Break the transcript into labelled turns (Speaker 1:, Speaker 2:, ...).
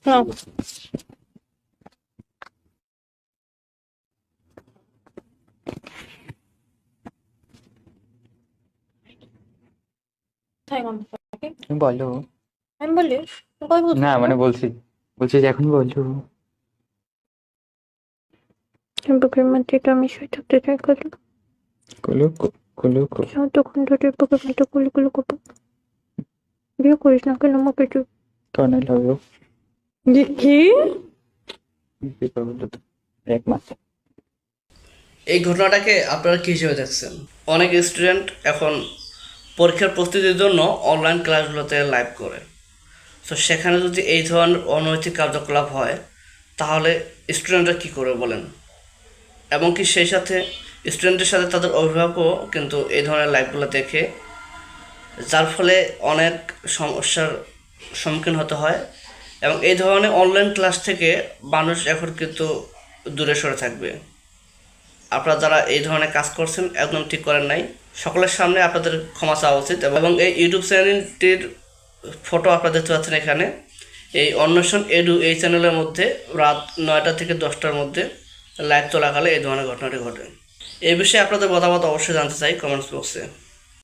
Speaker 1: Now. Hang on a second.
Speaker 2: বলো
Speaker 1: আমি বলি কই বলছি
Speaker 2: না, মানে বলছি যে এখন বলো।
Speaker 1: বুকের মধ্যে তো আমি শুয়ে থাকতে চাই করলো
Speaker 2: কুলু কুলু
Speaker 1: তখন ধরে বুকের মধ্যে গুলো গুলো করবো। বিয়ে করিস না কেন আমাকে তুই?
Speaker 2: কারণ লাগলো
Speaker 1: কি?
Speaker 2: এক মাস।
Speaker 3: এই ঘটনাটাকে আপনারা কী হিসেবে দেখছেন? অনেক স্টুডেন্ট এখন পরীক্ষার প্রস্তুতির জন্য অনলাইন ক্লাসগুলোতে লাইভ করে। তো সেখানে যদি এই ধরনের অনৈতিক কার্যকলাপ হয় তাহলে স্টুডেন্টরা কী করে বলেন? এবং কি সেই সাথে স্টুডেন্টের সাথে তাদের অভিভাবকও কিন্তু এই ধরনের লাইভগুলো দেখে, যার ফলে অনেক সমস্যার সম্মুখীন হতে হয়। এবং এই ধরনের অনলাইন ক্লাস থেকে মানুষ এখন কিন্তু দূরে সরে থাকবে। আপনারা যারা এই ধরনের কাজ করছেন একদম ঠিক করেন নাই, সকলের সামনে আপনাদের ক্ষমা চাওয়া উচিত। এবং এই ইউটিউব চ্যানেলটির ফটো আপনারা দেখতে পাচ্ছেন এখানে। এই অন্বেষণ এডু এই চ্যানেলের মধ্যে রাত 9টা থেকে 10টার মধ্যে লাইভ চলাকালে এই ধরনের ঘটনাটি ঘটে। এই বিষয়ে আপনাদের মতামত অবশ্যই জানতে চাই কমেন্টস বক্সে।